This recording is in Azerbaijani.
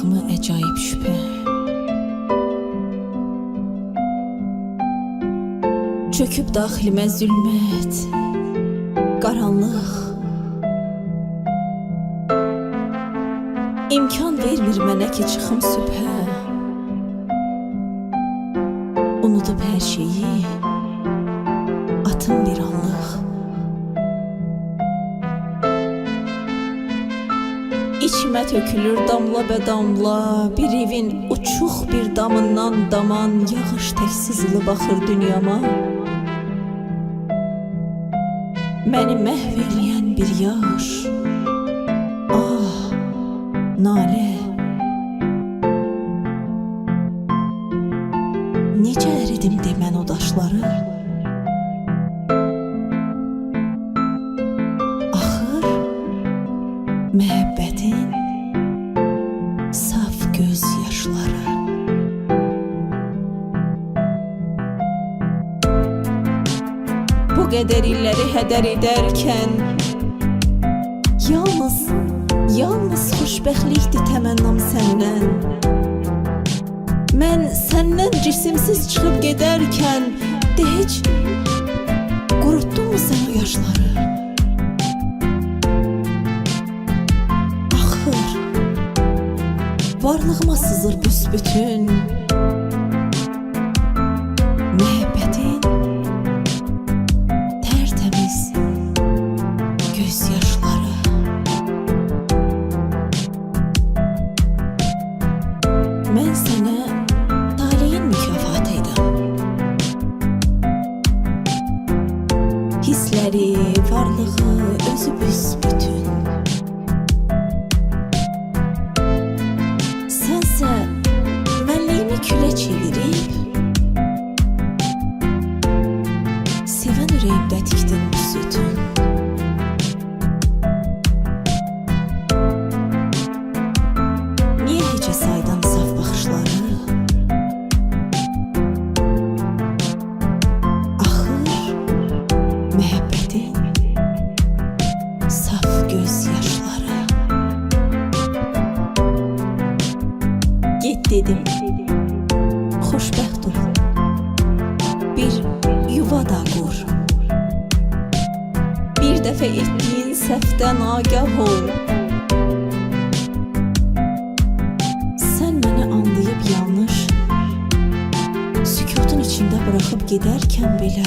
varlığımı əcayib şübhə. Çöküb daxilimə zülmət, qaranlıq. İmkan vermir mənə ki çıxım sübhə. Unudub hər şeyi, atım bir anlıq. İçimə tökülür damla bə damla, bir evin uçuq bir damından daman yağış tək sızılı baxır dünyama. Məni məhv eləyən bir yaş, ah, nalə. Necə əridim demən o daşları? Axır məhəbbətin saf göz yaşları. Bu qədər illəri hədər edərkən Yalnız xoşbəxtlikdir təmənnam səndən. Mən səndən cisimsiz çıxıb gedərkən de heç qurutdunmu sən o yaşları? Axır varlığıma sızır büsbütün məhəbbətin tərtəmiz göz yaşları. Mən sənə taleyin mükafatıydım. Hissləri, varlığı, özü büsbütün. Sənsə mənliyimi külə çevirib sevən ürəyimdə tikdin bu sütun. Niyə heçə saydan saf baxışları? Axır məhəbbətin saf göz yaşları. Get dedim, xoşbəxt ol, bir yuva da qur. Bir dəfə etdiyin səhvdən agah ol. Sən məni anlayıb yanlış, sükutun içində bıraxıb gedərkən belə